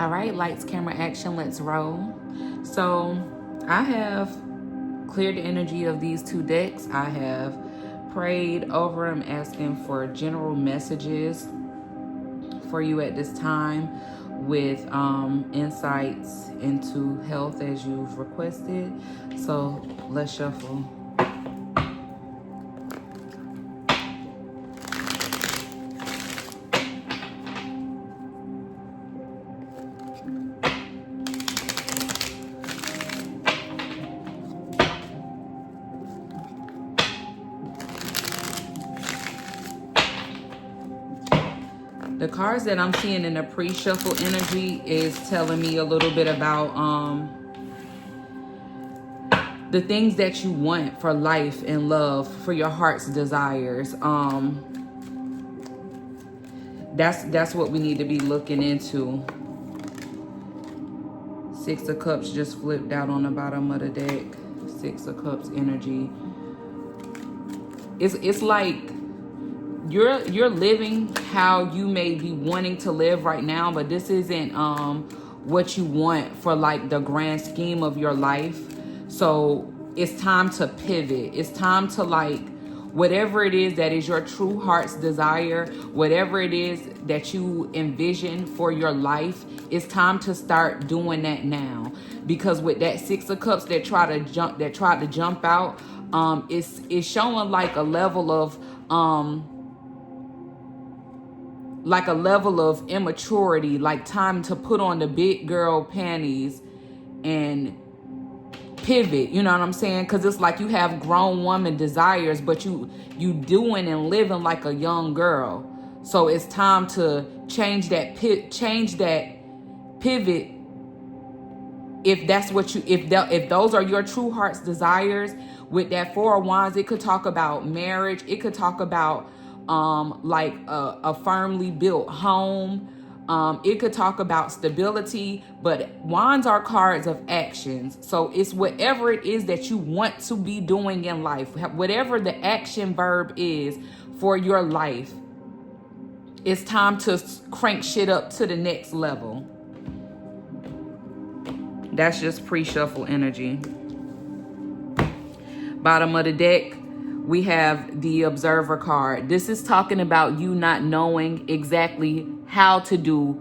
All right, lights, camera, action, let's roll. So I have cleared the energy of these two decks. I have prayed over them, asking for general messages for you at this time with insights into health as you've requested. So let's shuffle. The cards that I'm seeing in the pre-shuffle energy is telling me a little bit about the things that you want for life and love, for your heart's desires. That's what we need to be looking into. Six of Cups just flipped out on the bottom of the deck. Six of Cups energy. It's like you're living how you may be wanting to live right now, but this isn't what you want for like the grand scheme of your life. So it's time to pivot. It's time to like whatever it is that is your true heart's desire, whatever it is that you envision for your life, it's time to start doing that now. Because with that Six of Cups that tried to jump out, it's showing like a level of immaturity, like time to put on the big girl panties and pivot, you know what I'm saying? Because it's like you have grown woman desires, but you doing and living like a young girl. So it's time to change that pivot. If that's what if those are your true heart's desires. With that Four of Wands, it could talk about marriage. It could talk about like a firmly built home. It could talk about stability, but wands are cards of actions. So it's whatever it is that you want to be doing in life, whatever the action verb is for your life, it's time to crank shit up to the next level. That's just pre-shuffle energy. Bottom of the deck, we have the Observer card. This is talking about you not knowing exactly how to do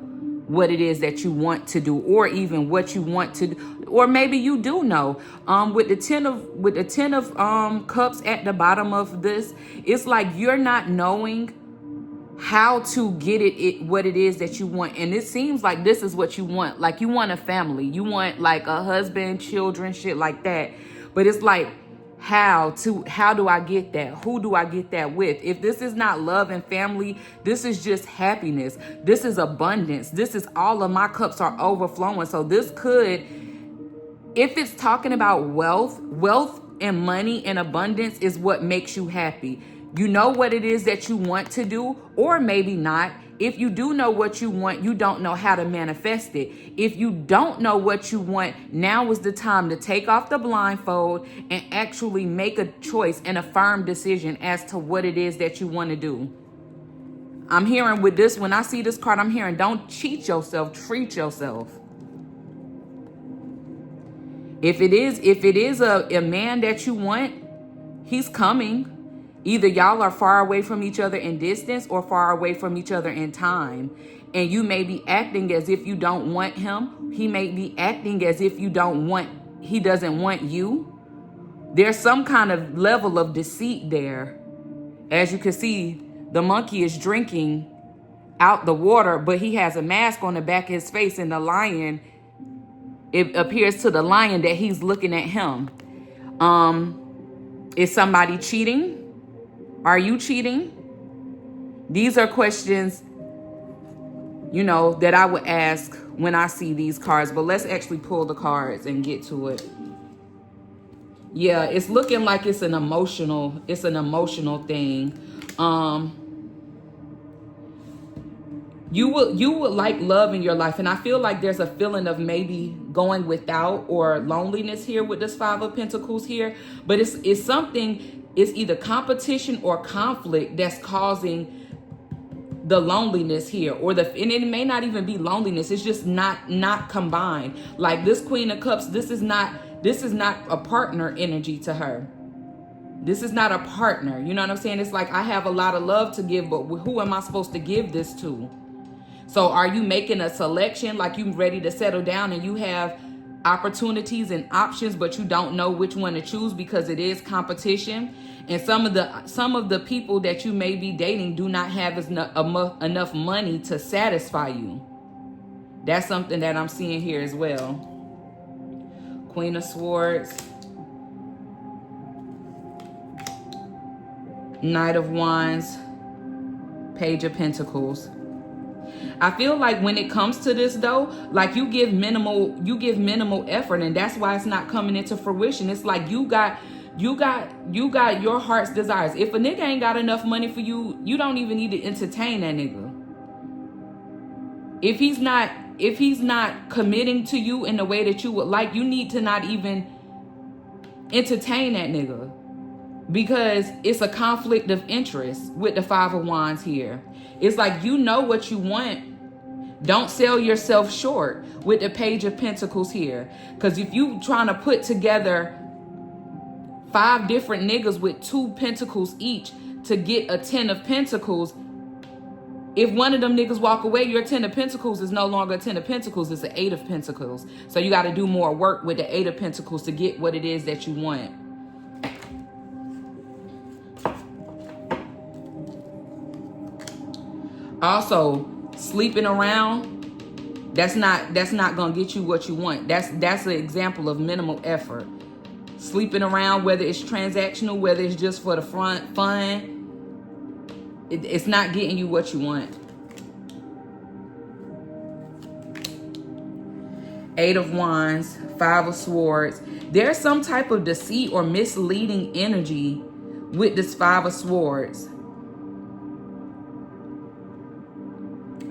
what it is that you want to do, or even what you want to do, or maybe you do know. With the ten of cups at the bottom of this, it's like you're not knowing how to get what it is that you want. And it seems like this is what you want. Like you want a family, you want like a husband, children, shit like that. But it's like, how do I get that? Who do I get that with? If this is not love and family, this is just happiness. This is abundance. This is all of my cups are overflowing. So this could, if it's talking about wealth and money and abundance is what makes you happy. You know what it is that you want to do, or maybe not. If you do know what you want, you don't know how to manifest it. If you don't know what you want, now is the time to take off the blindfold and actually make a choice and a firm decision as to what it is that you want to do. I'm hearing with this, when I see this card, I'm hearing don't cheat yourself, treat yourself. If it is a man that you want, he's coming. Either y'all are far away from each other in distance or far away from each other in time. And you may be acting as if you don't want him. He may be acting as if he doesn't want you. There's some kind of level of deceit there. As you can see, the monkey is drinking out the water, but he has a mask on the back of his face, and the lion, it appears to the lion that he's looking at him. Is somebody cheating? Are you cheating? These are questions, that I would ask when I see these cards. But let's actually pull the cards and get to it. Yeah, it's looking like it's an emotional thing. You would like love in your life, and I feel like there's a feeling of maybe going without or loneliness here with this Five of Pentacles here. But it's something. It's either competition or conflict that's causing the loneliness here, or and it may not even be loneliness. It's just not combined. Like this Queen of Cups, this is not a partner energy to her. This is not a partner. You know what I'm saying? It's like, I have a lot of love to give, but who am I supposed to give this to? So are you making a selection, like you ready to settle down and you have opportunities and options, but you don't know which one to choose because it is competition? And some of the people that you may be dating do not have enough money to satisfy you. That's something that I'm seeing here as well. Queen of Swords, Knight of Wands, Page of Pentacles. I feel like when it comes to this though, like you give minimal effort, and that's why it's not coming into fruition. It's like you got your heart's desires. If a nigga ain't got enough money for you, you don't even need to entertain that nigga. If he's not committing to you in the way that you would like, you need to not even entertain that nigga, because it's a conflict of interest with the Five of Wands here. It's like, you know what you want. Don't sell yourself short with the Page of Pentacles here. Because if you trying to put together 5 different niggas with 2 pentacles each to get a 10 of Pentacles, if one of them niggas walk away, your 10 of Pentacles is no longer a 10 of Pentacles, it's an 8 of Pentacles. So you got to do more work with the 8 of Pentacles to get what it is that you want. Also, sleeping around, that's not gonna get you what you want. That's an example of minimal effort. Sleeping around, whether it's transactional, whether it's just for the fun, it's not getting you what you want. 8 of Wands, 5 of Swords. There's some type of deceit or misleading energy with this 5 of Swords.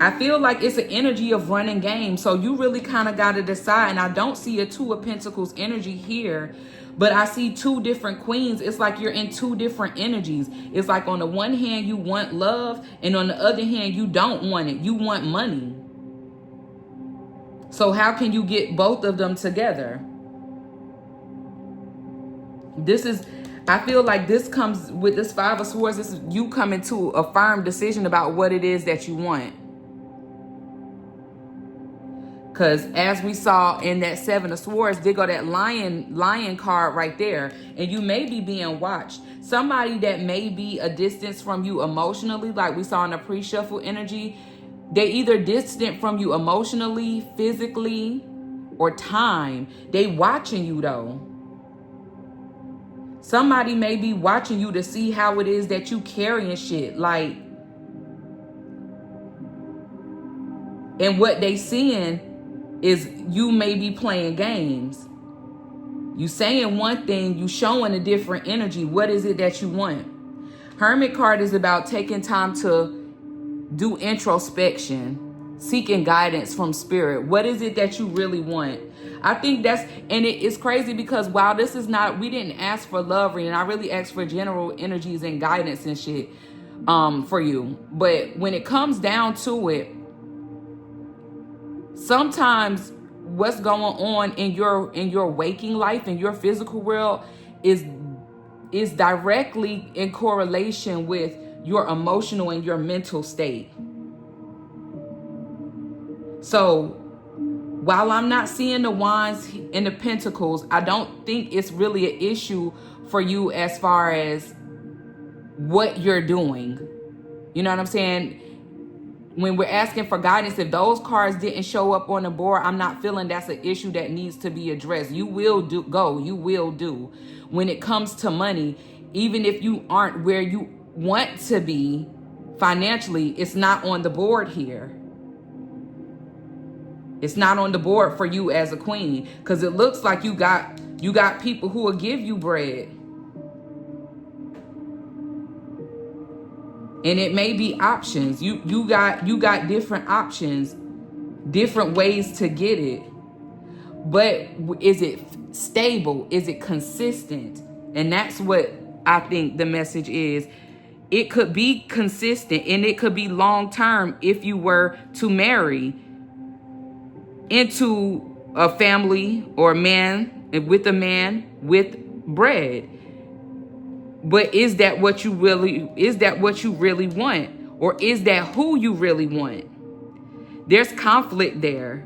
I feel like it's an energy of running game. So you really kind of got to decide. And I don't see a 2 of Pentacles energy here, but I see 2 different queens. It's like you're in 2 different energies. It's like on the one hand, you want love, and on the other hand, you don't want it. You want money. So how can you get both of them together? I feel like this comes with this 5 of Swords. This is you coming to a firm decision about what it is that you want. Because as we saw in that 7 of Swords, there go that lion card right there. And you may be being watched. Somebody that may be a distance from you emotionally, like we saw in the pre-shuffle energy, they either distant from you emotionally, physically, or time. They watching you though. Somebody may be watching you to see how it is that you carrying shit. Like, and what they seeing is you may be playing games. You saying one thing, you showing a different energy. What is it that you want? Hermit card is about taking time to do introspection, seeking guidance from spirit. What is it that you really want? I think it's crazy because while this is not, we didn't ask for love reading. I really asked for general energies and guidance and shit for you. But when it comes down to it, sometimes what's going on in your waking life, in your physical world, is directly in correlation with your emotional and your mental state. So while I'm not seeing the Wands and the Pentacles, I don't think it's really an issue for you as far as what you're doing. You know what I'm saying? When we're asking for guidance, if those cards didn't show up on the board, I'm not feeling that's an issue that needs to be addressed. You will you will do. When it comes to money, even if you aren't where you want to be financially, it's not on the board here. It's not on the board for you as a queen, because it looks like you got people who will give you bread. And it may be options. You got different options, different ways to get it. But is it stable? Is it consistent? And that's what I think the message is. it could be consistent and it could be long term if you were to marry into a family or a man with bread. But is that what you really want? Or is that who you really want? There's conflict there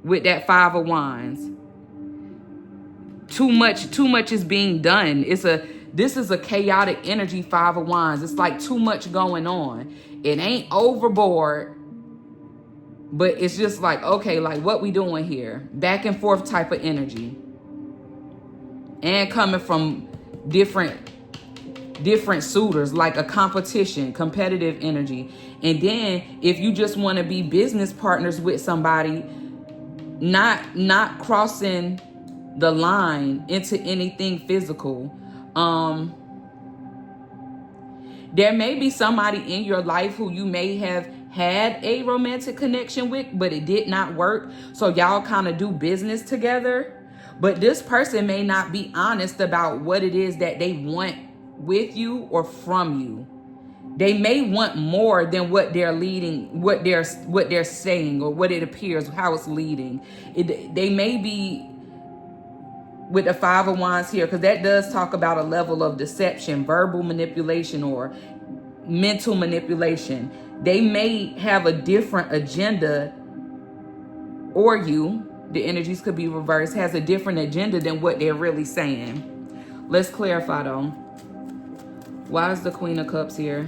with that Five of Wands. Too much is being done. This is a chaotic energy, Five of Wands. It's like too much going on. It ain't overboard, but it's just like, okay, like what we doing here? Back and forth type of energy. And coming from different suitors, like a competition, competitive energy. And then if you just want to be business partners with somebody, not crossing the line into anything physical. There may be somebody in your life who you may have had a romantic connection with, but it did not work. So y'all kind of do business together. But this person may not be honest about what it is that they want with you or from you. They may want more than what they're leading, what they're saying, or what it appears, how it's leading. They may be with the Five of Wands here, because that does talk about a level of deception, verbal manipulation, or mental manipulation. They may have a different agenda, or the energies could be reversed, has a different agenda than what they're really saying. Let's clarify though. Why is the Queen of Cups here?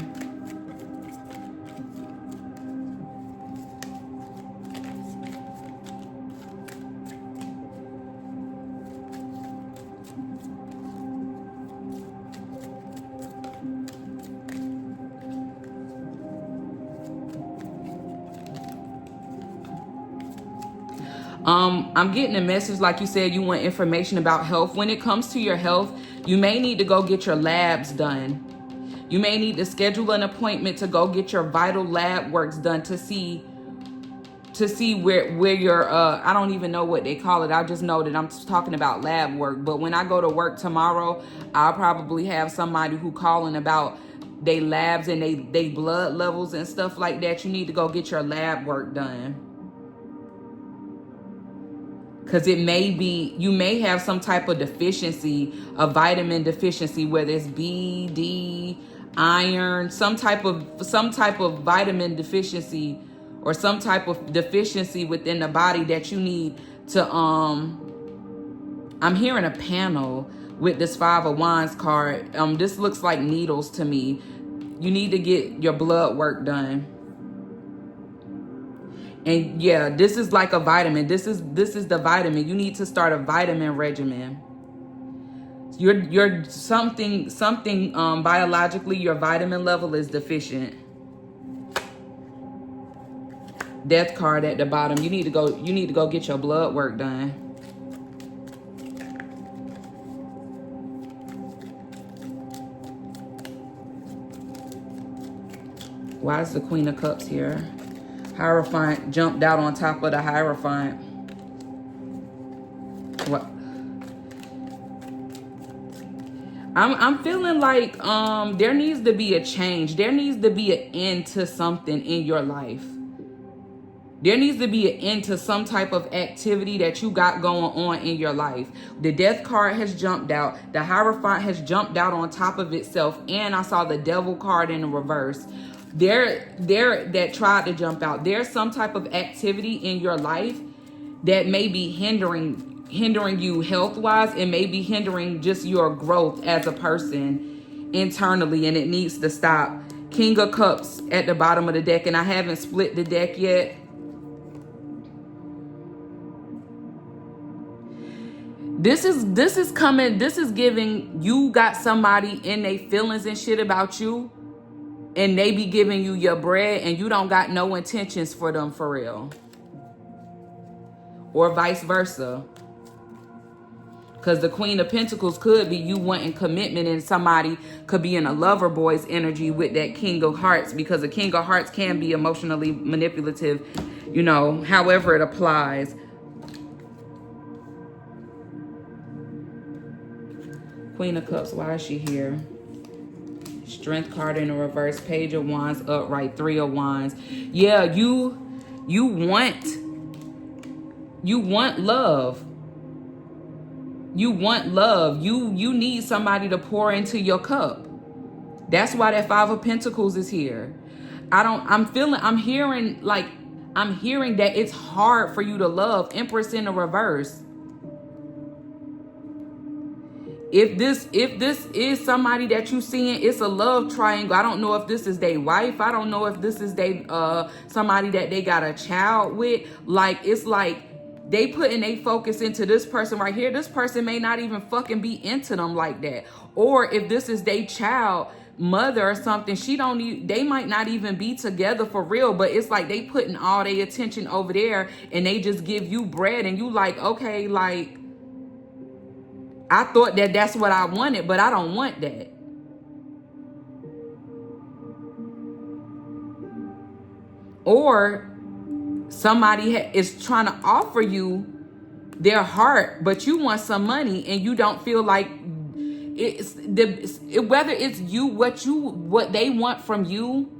I'm getting a message, like you said, you want information about health. When it comes to your health, you may need to go get your labs done. You may need to schedule an appointment to go get your vital lab works done to see where your I don't even know what they call it. I just know that I'm talking about lab work. But when I go to work tomorrow, I'll probably have somebody who calling about they labs and they blood levels and stuff like that. You need to go get your lab work done. Because you may have some type of deficiency, a vitamin deficiency, whether it's B, D, iron, some type of vitamin deficiency, or some type of deficiency within the body that you need to, I'm hearing a panel with this Five of Wands card. This looks like needles to me. You need to get your blood work done. And yeah, this is like a vitamin. This is the vitamin. You need to start a vitamin regimen. You're something biologically, your vitamin level is deficient. Death card at the bottom. You need to go get your blood work done. Why is the Queen of Cups here? Hierophant jumped out on top of the Hierophant. What? I'm feeling like there needs to be a change. There needs to be an end to something in your life. There needs to be an end to some type of activity that you got going on in your life. The Death card has jumped out. The Hierophant has jumped out on top of itself. And I saw the Devil card in the reverse. That tried to jump out. There's some type of activity in your life that may be hindering you health-wise. It may be hindering just your growth as a person internally, and it needs to stop. King of Cups at the bottom of the deck, and I haven't split the deck yet. This is coming. This is giving you got somebody in their feelings and shit about you, and they be giving you your bread and you don't got no intentions for them for real. Or vice versa. Because the Queen of Pentacles could be you wanting commitment, and somebody could be in a lover boy's energy with that King of Hearts, because the King of Hearts can be emotionally manipulative, however it applies. Queen of Cups, why is she here? Strength card in the reverse, Page of Wands upright, Three of Wands. Yeah, you want love. You want love. You need somebody to pour into your cup. That's why that Five of Pentacles is here. I'm hearing that it's hard for you to love. Empress in the reverse. If this is somebody that you seeing, it's a love triangle. I don't know if this is their wife. I don't know if this is somebody that they got a child with. Like, it's like they putting their focus into this person right here. This person may not even fucking be into them like that. Or if this is their child mother or something, they might not even be together for real, but it's like they putting all their attention over there and they just give you bread and you like, okay, like, I thought that that's what I wanted, but I don't want that. Or somebody is trying to offer you their heart, but you want some money and you don't feel like whether it's what they want from you,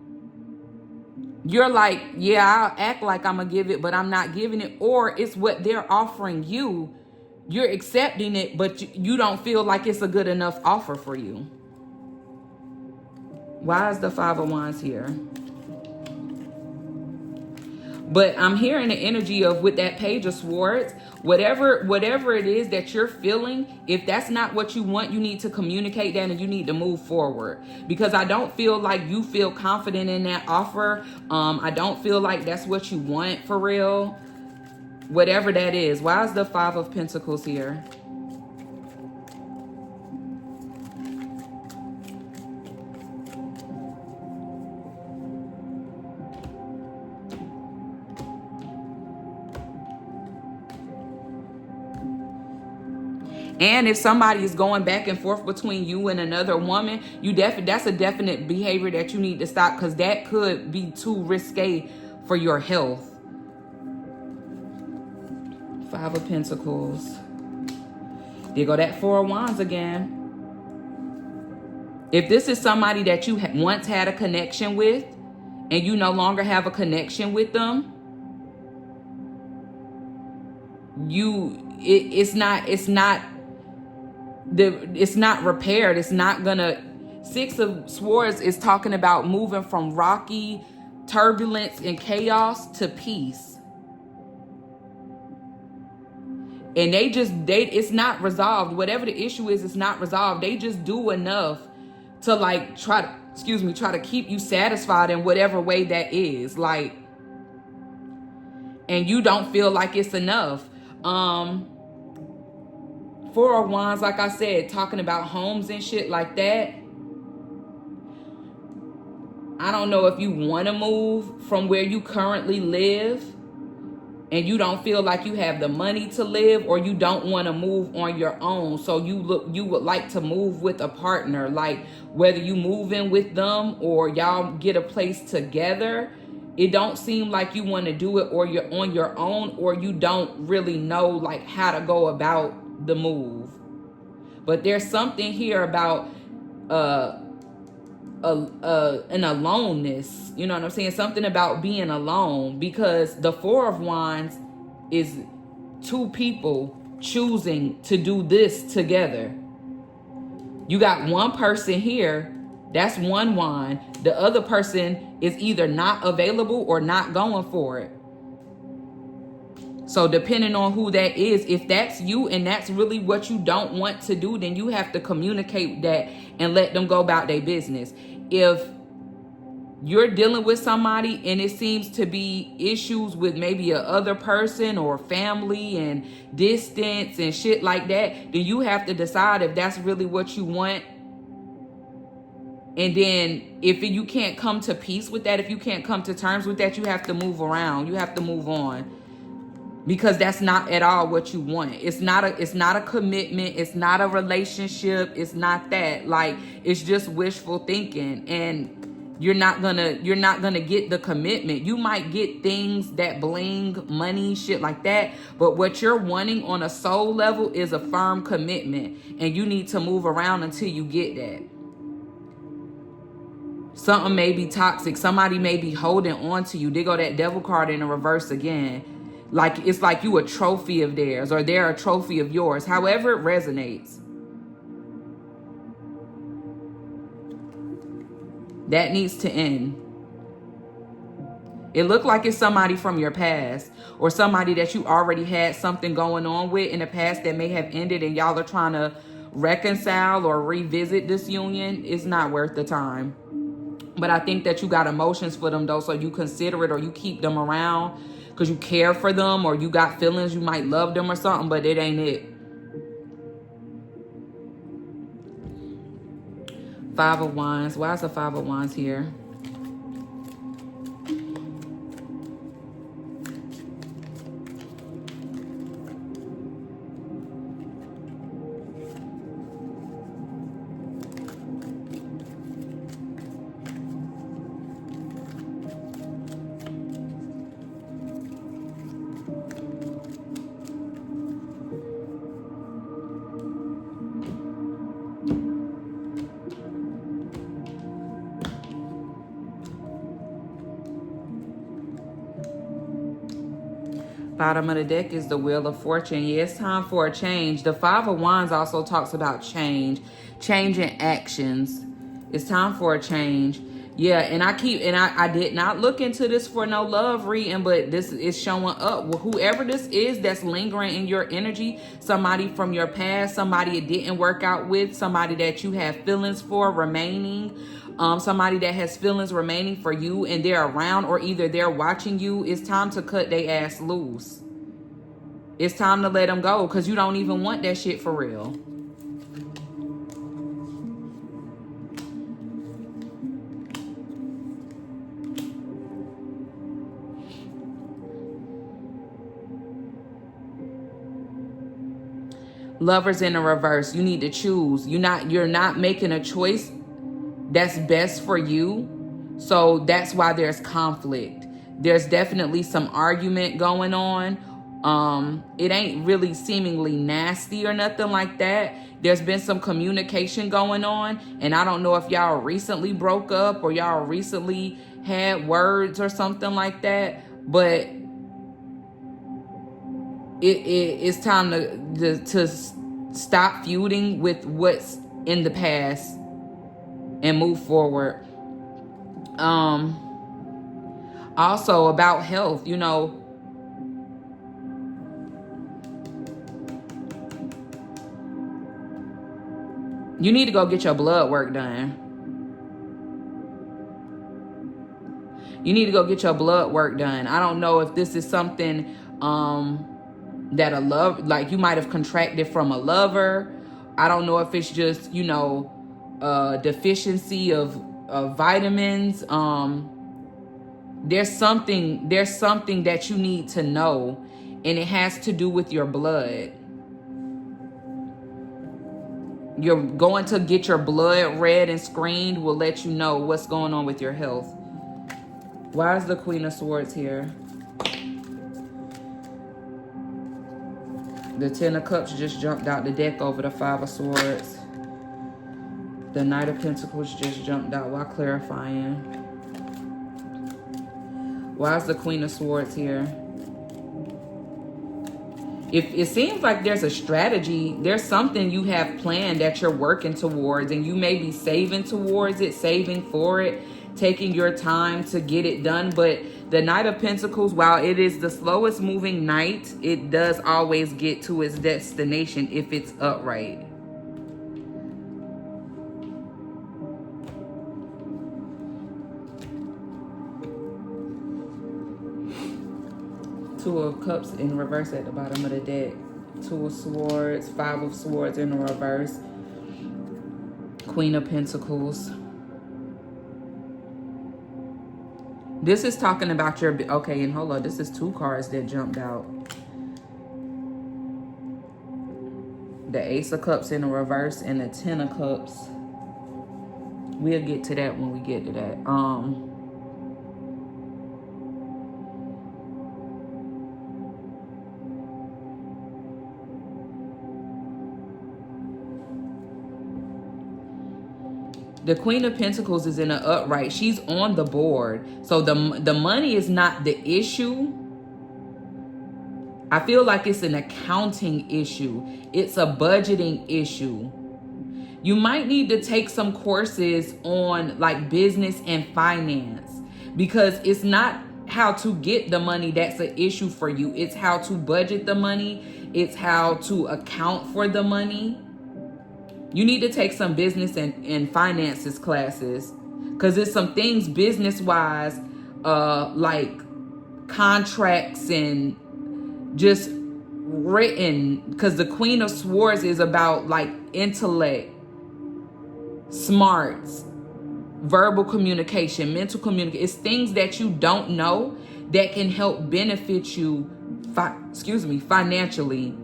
you're like, yeah, I'll act like I'm gonna give it, but I'm not giving it. Or it's what they're offering you. You're accepting it, but you don't feel like it's a good enough offer for you. Why is the Five of Wands here? But I'm hearing the energy of, with that Page of Swords, whatever it is that you're feeling, if that's not what you want, you need to communicate that and you need to move forward. Because I don't feel like you feel confident in that offer. I don't feel like that's what you want for real. Whatever that is. Why is the Five of Pentacles here? And if somebody is going back and forth between you and another woman, that's a definite behavior that you need to stop, because that could be too risque for your health. Five of Pentacles. There go that Four of Wands again. If this is somebody that you once had a connection with and you no longer have a connection with them, it's not repaired. It's not gonna. Six of Swords is talking about moving from rocky turbulence and chaos to peace. And it's not resolved. Whatever the issue is, it's not resolved. They just do enough to like try to keep you satisfied in whatever way that is. Like, and you don't feel like it's enough. Four of Wands, like I said, talking about homes and shit like that. I don't know if you want to move from where you currently live and you don't feel like you have the money to live, or you don't want to move on your own. So you would like to move with a partner, like whether you move in with them or y'all get a place together. It don't seem like you want to do it, or you're on your own, or you don't really know like how to go about the move. But there's something here about an aloneness, you know what I'm saying? Something about being alone, because the Four of Wands is two people choosing to do this together. You got one person here, that's one wand. The other person is either not available or not going for it. So depending on who that is, if that's you and that's really what you don't want to do, then you have to communicate that and let them go about their business. If you're dealing with somebody and it seems to be issues with maybe a other person or family and distance and shit like that, then you have to decide if that's really what you want. And then if you can't come to peace with that, if you can't come to terms with that, you have to move around. You have to move on. Because that's not at all what you want. It's not a commitment. It's not a relationship. It's not that. Like, it's just wishful thinking. And you're not gonna get the commitment. You might get things that bling, money, shit like that. But what you're wanting on a soul level is a firm commitment. And you need to move around until you get that. Something may be toxic. Somebody may be holding on to you. There go that devil card in the reverse again. Like it's like you a trophy of theirs, or they're a trophy of yours. However it resonates. That needs to end. It looked like it's somebody from your past, or somebody that you already had something going on with in the past that may have ended, and y'all are trying to reconcile or revisit this union. It's not worth the time. But I think that you got emotions for them though, so you consider it, or you keep them around because you care for them, or you got feelings, you might love them or something, but it ain't it. Five of Wands. Why is the Five of Wands here? Bottom of the deck is the Wheel of Fortune. Yeah, it's time for a change. The Five of Wands also talks about change, changing actions. It's time for a change. Yeah, and I did not look into this for no love reading, but this is showing up. Well, whoever this is that's lingering in your energy, somebody from your past, somebody it didn't work out with, somebody that you have feelings for remaining, somebody that has feelings remaining for you and they're around, or either they're watching you. It's time to cut their ass loose. It's time to let them go, because you don't even want that shit for real. Lovers in the reverse. You need to choose. You're not making a choice that's best for you. So that's why there's conflict. There's definitely some argument going on. It ain't really seemingly nasty or nothing like that. There's been some communication going on, and I don't know if y'all recently broke up or y'all recently had words or something like that, but it's time to stop feuding with what's in the past and move forward. Also about health, you know, you need to go get your blood work done. You need to go get your blood work done. I don't know if this is something that like you might have contracted from a lover. I don't know if it's just, you know, deficiency of vitamins. There's something that you need to know, and it has to do with your blood. You're going to get your blood read and screened, will let you know what's going on with your health. Why is the Queen of Swords here? The Ten of Cups just jumped out the deck over the Five of Swords. The Knight of Pentacles just jumped out while clarifying. Why is the Queen of Swords here? If it seems like there's a strategy, there's something you have planned that you're working towards, and you may be saving towards it, saving for it, taking your time to get it done. But the Knight of Pentacles, while it is the slowest moving knight, it does always get to its destination if it's upright. Two of Cups in reverse at the bottom of the deck. Two of Swords, Five of Swords in the reverse. Queen of Pentacles. This is talking about your... Okay, and hold on. This is two cards that jumped out. The Ace of Cups in the reverse and the Ten of Cups. We'll get to that when we get to that. The Queen of Pentacles is in an upright. She's on the board. So the money is not the issue. I feel like it's an accounting issue. It's a budgeting issue. You might need to take some courses on like business and finance, because it's not how to get the money that's an issue for you. It's how to budget the money. It's how to account for the money. You need to take some business and finances classes, because there's some things business-wise, like contracts and just written, because the Queen of Swords is about like intellect, smarts, verbal communication, mental communication. It's things that you don't know that can help benefit you, financially.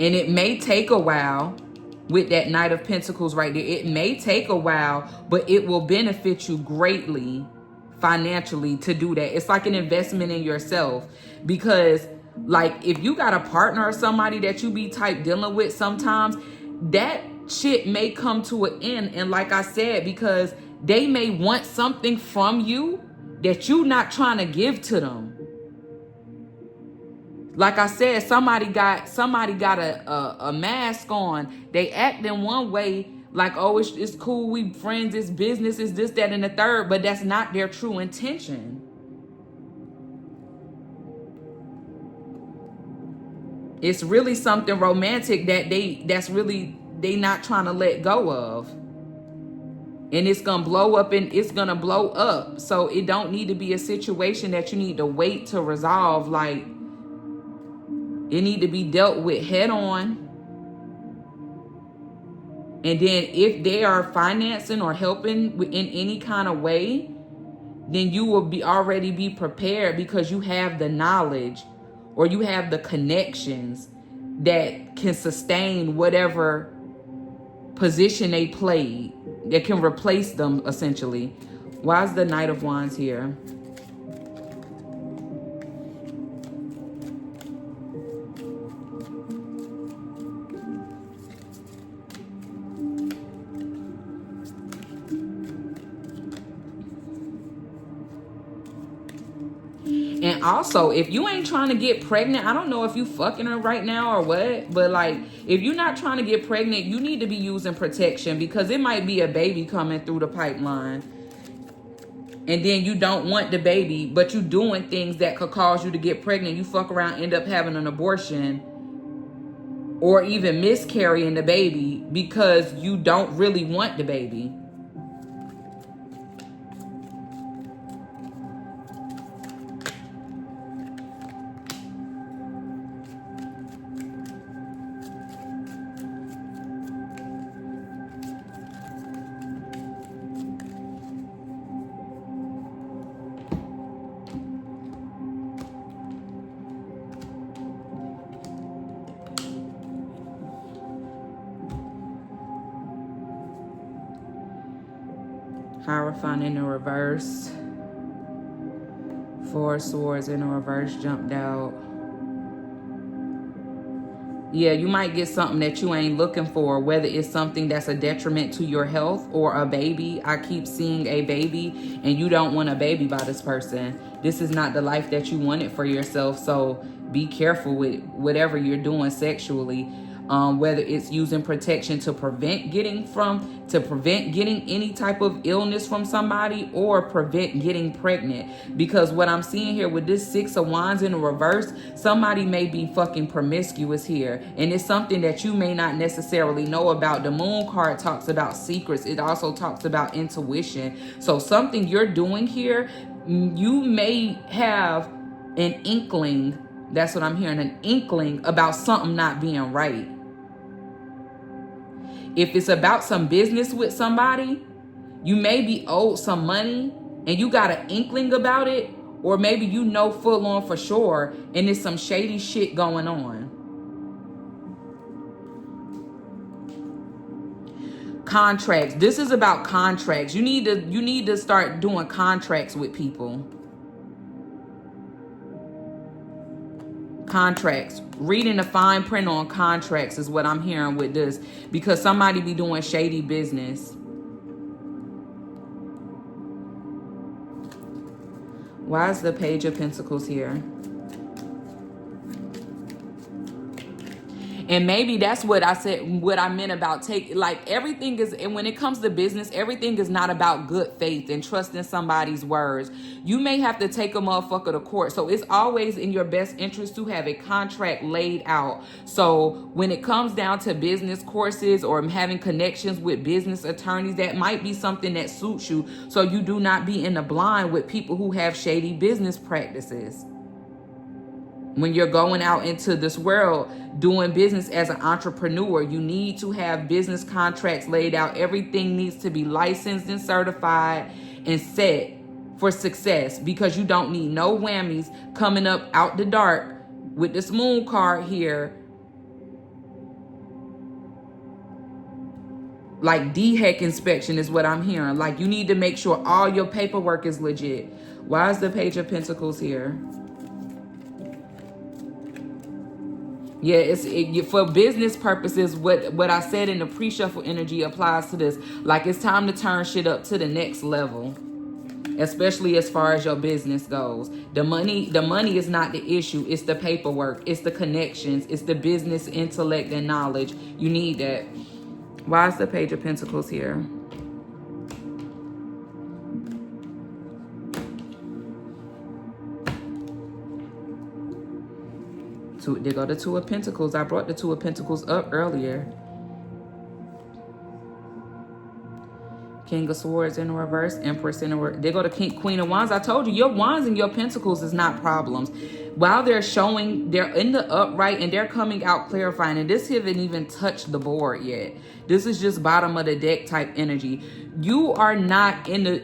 And it may take a while with that Knight of Pentacles right there. It may take a while, but it will benefit you greatly financially to do that. It's like an investment in yourself, because like if you got a partner or somebody that you be type dealing with sometimes, that shit may come to an end. And like I said, because they may want something from you that you not trying to give to them. Like I said, somebody got a mask on. They act in one way, like, oh, it's cool, we friends, it's business, it's this, that, and the third, but that's not their true intention. It's really something romantic that they not trying to let go of. And it's gonna blow up, and it's gonna blow up. So it don't need to be a situation that you need to wait to resolve. Like, it need to be dealt with head on. And then if they are financing or helping in any kind of way, then you will already be prepared, because you have the knowledge or you have the connections that can sustain whatever position they played, that can replace them essentially. Why is the Knight of Wands here? And also, if you ain't trying to get pregnant, I don't know if you fucking her right now or what, but like, if you're not trying to get pregnant, you need to be using protection, because it might be a baby coming through the pipeline. And then you don't want the baby, but you doing things that could cause you to get pregnant. You fuck around, end up having an abortion, or even miscarrying the baby because you don't really want the baby. Hierophant in the reverse. Four Swords in the reverse jumped out. Yeah, you might get something that you ain't looking for, whether it's something that's a detriment to your health or a baby. I keep seeing a baby, and you don't want a baby by this person. This is not the life that you wanted for yourself, so be careful with whatever you're doing sexually. Whether it's using protection to prevent getting any type of illness from somebody, or prevent getting pregnant. Because what I'm seeing here with this Six of Wands in the reverse, somebody may be fucking promiscuous here. And it's something that you may not necessarily know about. The Moon card talks about secrets. It also talks about intuition. So something you're doing here, you may have an inkling. That's what I'm hearing, an inkling about something not being right. If it's about some business with somebody, you may be owed some money and you got an inkling about it, or maybe you know full on for sure and there's some shady shit going on. Contracts. This is about contracts. You need to start doing contracts with people. Contracts. Reading the fine print on contracts is what I'm hearing with this. Because somebody be doing shady business. Why is the Page of Pentacles here? And maybe that's what I said, what I meant about like everything is, and when it comes to business, everything is not about good faith and trusting somebody's words. You may have to take a motherfucker to court. So it's always in your best interest to have a contract laid out. So when it comes down to business courses or having connections with business attorneys, that might be something that suits you. So you do not be in the blind with people who have shady business practices. When you're going out into this world doing business as an entrepreneur, you need to have business contracts laid out. Everything needs to be licensed and certified and set for success, because you don't need no whammies coming up out the dark with this moon card here. Like DHEC inspection is what I'm hearing. Like you need to make sure all your paperwork is legit. Why is the Page of Pentacles here? Yeah, for business purposes, what I said in the pre-shuffle energy applies to this. Like it's time to turn shit up to the next level, especially as far as your business goes. The money is not the issue. It's the paperwork. It's the connections. It's the business intellect and knowledge. You need that. Why is the Page of Pentacles here? They go the Two of Pentacles. I brought the Two of Pentacles up earlier. King of Swords in reverse, Empress in the reverse. They go to Queen of Wands. I told you, your Wands and your Pentacles is not problems. While they're showing, they're in the upright and they're coming out clarifying. And this haven't even touched the board yet. This is just bottom of the deck type energy. You are not in the...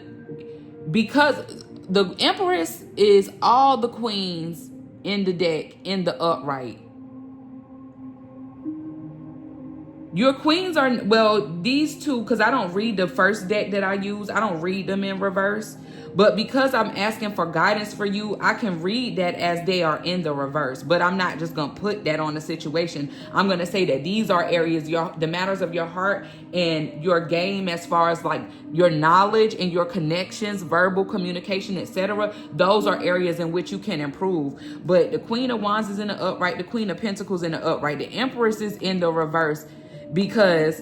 Because the Empress is all the queens in the deck in the upright. Your queens are, well, these two, because I don't read the first deck that I use. I don't read them in reverse. But because I'm asking for guidance for you, I can read that as they are in the reverse. But I'm not just going to put that on the situation. I'm going to say that these are areas, the matters of your heart and your game as far as like your knowledge and your connections, verbal communication, etc. Those are areas in which you can improve. But the Queen of Wands is in the upright. The Queen of Pentacles in the upright. The Empress is in the reverse. Because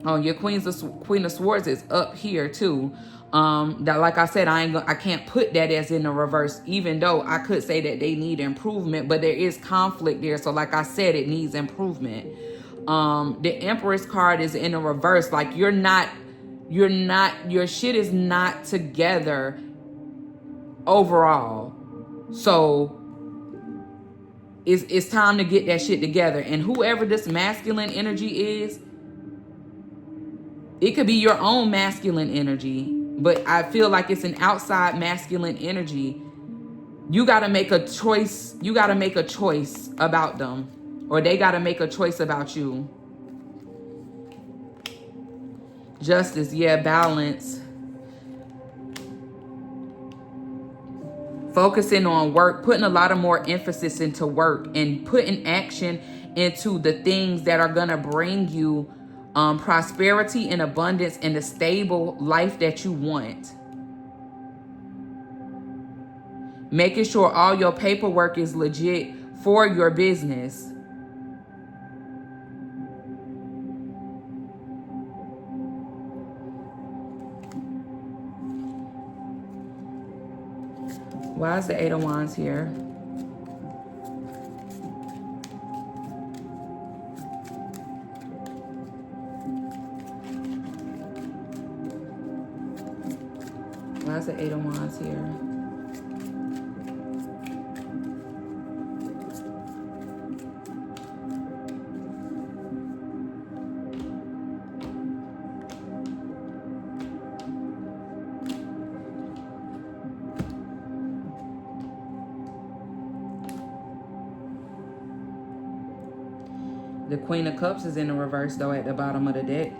your Queen of Swords is up here too. That, like I said, I can't put that as in the reverse, even though I could say that they need improvement, but there is conflict there. So like I said, it needs improvement. The Empress card is in the reverse. Like your shit is not together overall. So it's time to get that shit together. And whoever this masculine energy is, it could be your own masculine energy, but I feel like it's an outside masculine energy. You got to make a choice. You got to make a choice about them, or they got to make a choice about you. Justice, yeah, balance. Focusing on work, putting a lot of more emphasis into work and putting action into the things that are going to bring you prosperity and abundance and the stable life that you want. Making sure all your paperwork is legit for your business. Why is the Eight of Wands here? Why is the Eight of Wands here? The Queen of Cups is in the reverse, though, at the bottom of the deck.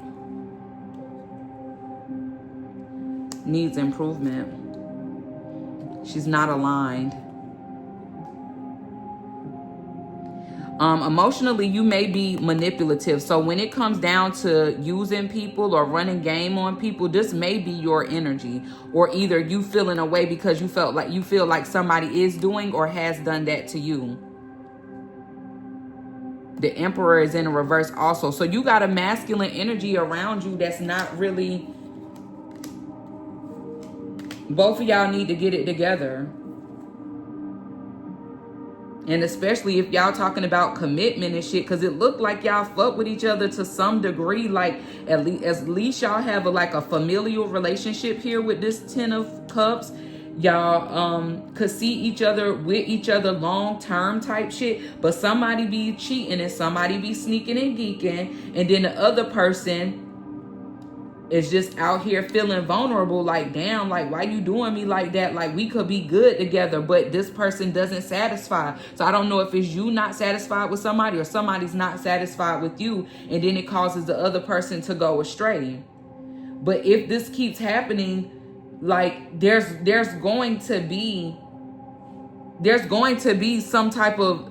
Needs improvement. She's not aligned. Emotionally, you may be manipulative. So when it comes down to using people or running game on people, this may be your energy, or either you feeling away because you feel like somebody is doing or has done that to you. The Emperor is in the reverse also. So you got a masculine energy around you that's not really, both of y'all need to get it together. And especially if y'all talking about commitment and shit, because it looked like y'all fuck with each other to some degree. Like at least y'all have a familial relationship here with this 10 of Cups. Y'all could see each other with each other long term type shit. But somebody be cheating and somebody be sneaking and geeking, and then the other person is just out here feeling vulnerable, like, damn, like, why you doing me like that? Like, we could be good together, but this person doesn't satisfy. So I don't know if it's you not satisfied with somebody or somebody's not satisfied with you, and then it causes the other person to go astray. But if this keeps happening, like, there's going to be some type of,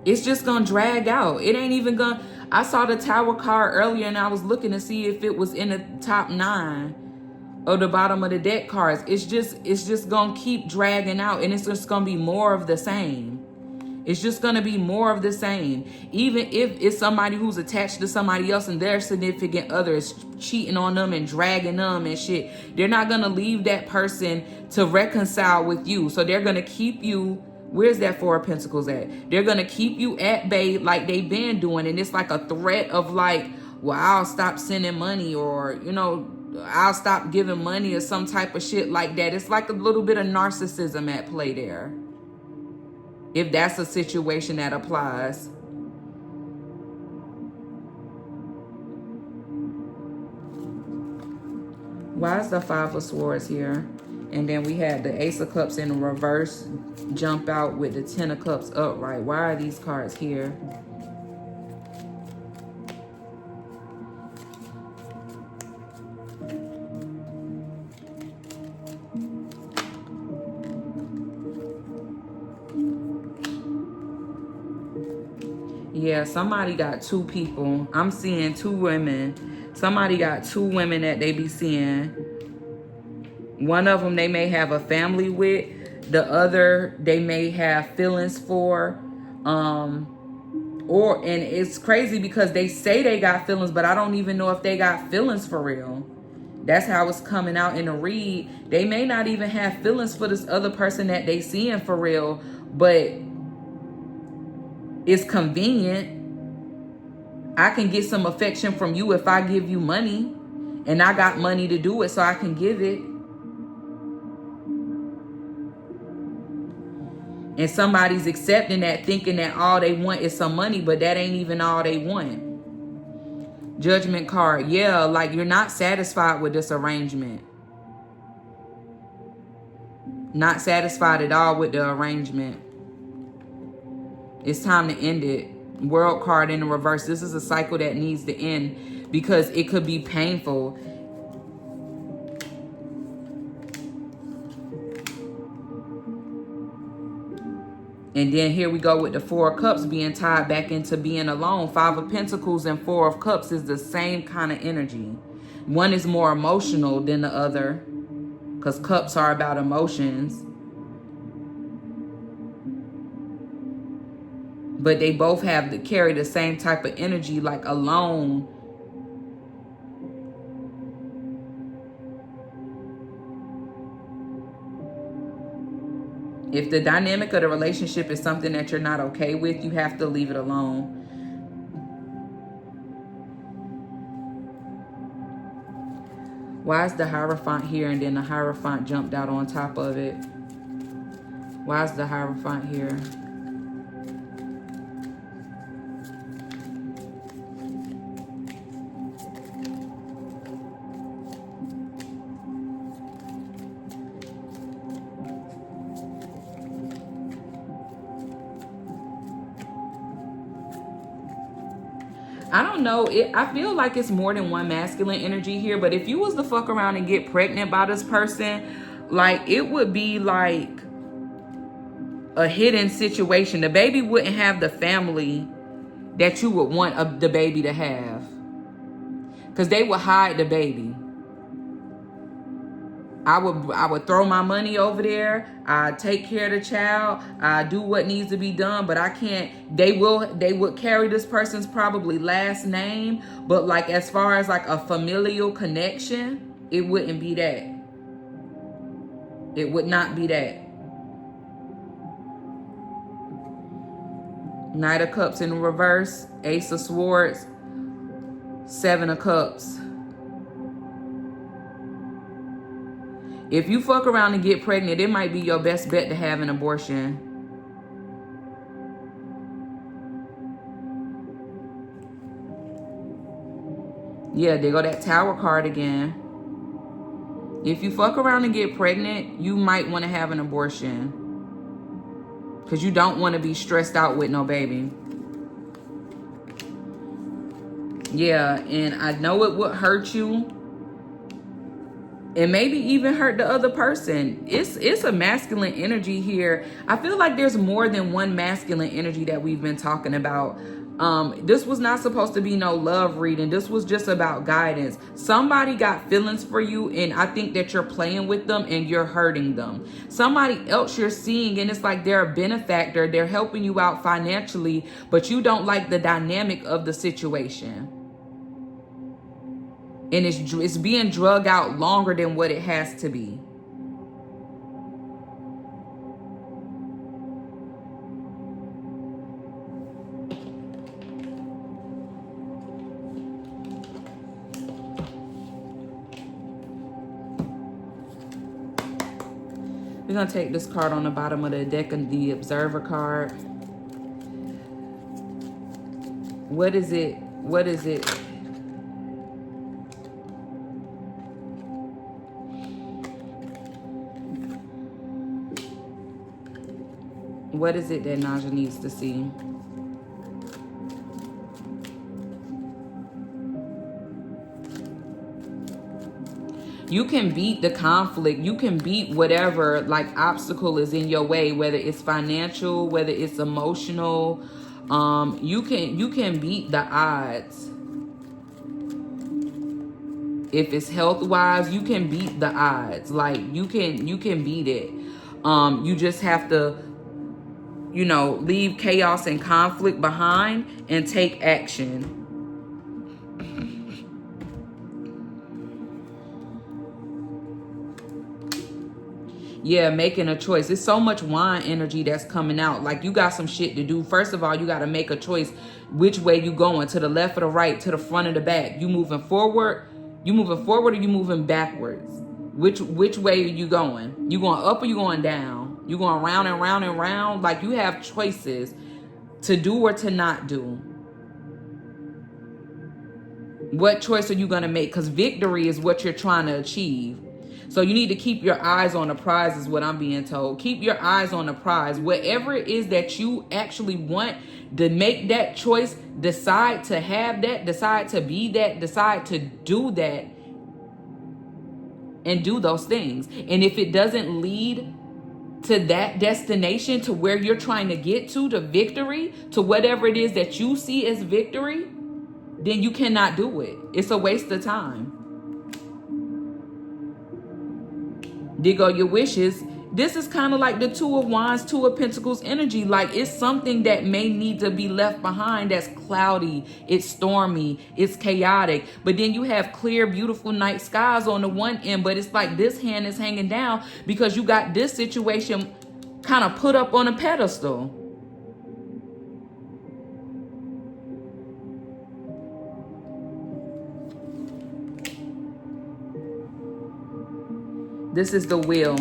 it's just gonna drag out. It ain't even gonna, I saw the Tower card earlier and I was looking to see if it was in the top 9 or the bottom of the deck cards. It's just gonna keep dragging out, and it's just gonna be more of the same. It's just gonna be more of the same. Even if it's somebody who's attached to somebody else and their significant other is cheating on them and dragging them and shit, they're not gonna leave that person to reconcile with you. So they're gonna keep you. Where's that 4 of Pentacles at? They're gonna keep you at bay like they've been doing, and it's like a threat of like, well, I'll stop sending money, or I'll stop giving money, or some type of shit like that. It's like a little bit of narcissism at play there, if that's a situation that applies. Why is the 5 of Swords here? And then we had the Ace of Cups in reverse jump out with the 10 of Cups upright. Why are these cards here? Yeah, somebody got 2 people. I'm seeing 2 women. Somebody got 2 women that they be seeing. One of them they may have a family with. The other they may have feelings for. And it's crazy because they say they got feelings, but I don't even know if they got feelings for real. That's how it's coming out in the read. They may not even have feelings for this other person that they seeing for real, but it's convenient. I can get some affection from you if I give you money, and I got money to do it, so I can give it. And somebody's accepting that, thinking that all they want is some money, but that ain't even all they want. Judgment card. Yeah, like you're not satisfied with this arrangement. Not satisfied at all with the arrangement. It's time to end it. World card in the reverse. This is a cycle that needs to end because it could be painful. And then here we go with the 4 of Cups being tied back into being alone. 5 of Pentacles and 4 of Cups is the same kind of energy. One is more emotional than the other because Cups are about emotions. But they both have to carry the same type of energy, like alone. If the dynamic of the relationship is something that you're not okay with, you have to leave it alone. Why is the Hierophant here and then the Hierophant jumped out on top of it? Why is the Hierophant here? I don't know. I feel like it's more than one masculine energy here. But if you was to fuck around and get pregnant by this person, like, it would be like a hidden situation. The baby wouldn't have the family that you would want the baby to have, because they would hide the baby. I would throw my money over there. I take care of the child. I do what needs to be done, but I can't. They would carry this person's probably last name, but like as far as like a familial connection, it wouldn't be that. It would not be that. Knight of Cups in reverse, Ace of Swords, Seven of Cups. If you fuck around and get pregnant, it might be your best bet to have an abortion. Yeah, there go that Tower card again. If you fuck around and get pregnant, you might want to have an abortion, because you don't want to be stressed out with no baby. Yeah, and I know it would hurt you. And maybe even hurt the other person. It's a masculine energy here. I feel like there's more than one masculine energy that we've been talking about. This was not supposed to be no love reading. This was just about guidance. Somebody got feelings for you, and I think that you're playing with them and you're hurting them. Somebody else you're seeing, and it's like they're a benefactor. They're helping you out financially, but you don't like the dynamic of the situation. And it's being drug out longer than what it has to be. We're going to take this card on the bottom of the deck and the Observer card. What is it? What is it? What is it that Naja needs to see? You can beat the conflict. You can beat whatever like obstacle is in your way, whether it's financial, whether it's emotional. You can beat the odds. If it's health wise, you can beat the odds. Like you can beat it. You just have to, you know, leave chaos and conflict behind and take action. Yeah, making a choice. There's so much wine energy that's coming out. Like you got some shit to do. First of all, you got to make a choice which way you going, to the left or the right, to the front or the back. You moving forward? You moving forward or you moving backwards? Which way are you going? You going up or you going down? You going round and round and round? Like you have choices to do or to not do. What choice are you going to make? Because victory is what you're trying to achieve. So you need to keep your eyes on the prize is what I'm being told. Keep your eyes on the prize. Whatever it is that you actually want, to make that choice, decide to have that, decide to be that, decide to do that, and do those things. And if it doesn't lead to that destination, to where you're trying to get to victory, to whatever it is that you see as victory, then you cannot do it. It's a waste of time. There go your wishes. This is kind of like the Two of Wands, Two of Pentacles energy. Like it's something that may need to be left behind that's cloudy, it's stormy, it's chaotic. But then you have clear, beautiful night skies on the one end. But it's like this hand is hanging down because you got this situation kind of put up on a pedestal. This is the Wheel.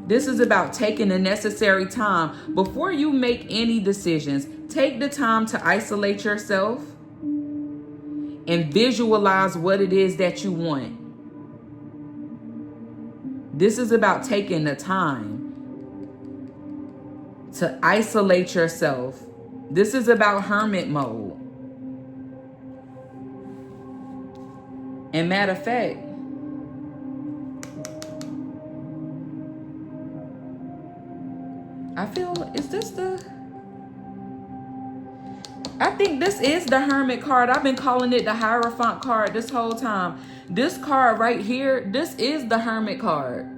This is about taking the necessary time. Before you make any decisions, take the time to isolate yourself and visualize what it is that you want. This is about taking the time to isolate yourself. This is about hermit mode. And matter of fact, I feel, is this the... I think this is the Hermit card. I've been calling it the Hierophant card this whole time. This card right here, this is the Hermit card.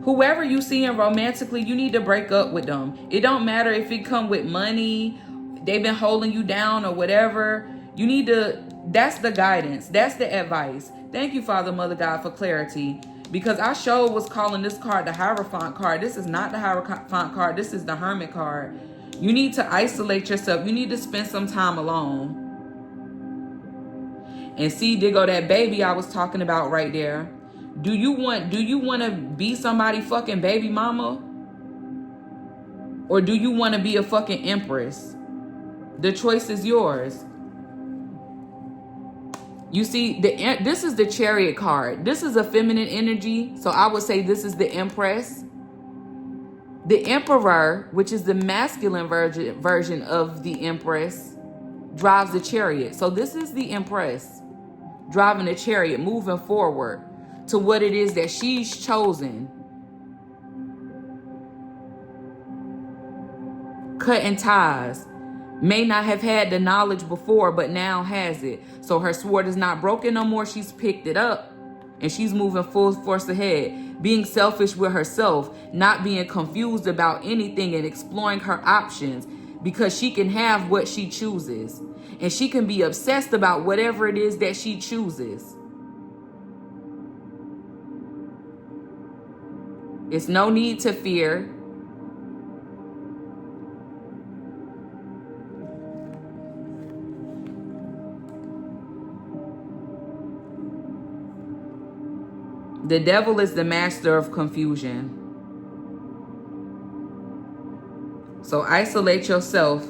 Whoever you seeing romantically, you need to break up with them. It don't matter if it come with money, they've been holding you down or whatever. You need to, that's the guidance. That's the advice. Thank you, Father, Mother, God, for clarity. Because I sure was calling this card the Hierophant card. This is not the Hierophant card. This is the Hermit card. You need to isolate yourself. You need to spend some time alone. And see, there go that baby I was talking about right there. Do you want to be somebody fucking baby mama? Or do you want to be a fucking empress? The choice is yours. You see, this is the Chariot card. This is a feminine energy. So I would say this is the Empress. The Emperor, which is the masculine version of the Empress, drives the Chariot. So this is the Empress driving the Chariot, moving forward to what it is that she's chosen. Cutting ties. May not have had the knowledge before, but now has it. So her sword is not broken no more. She's picked it up and she's moving full force ahead. Being selfish with herself, not being confused about anything and exploring her options, because she can have what she chooses. And she can be obsessed about whatever it is that she chooses. It's no need to fear. The devil is the master of confusion. So isolate yourself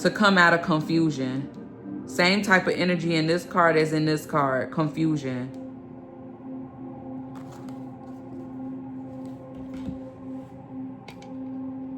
to come out of confusion. Same type of energy in this card as in this card, confusion.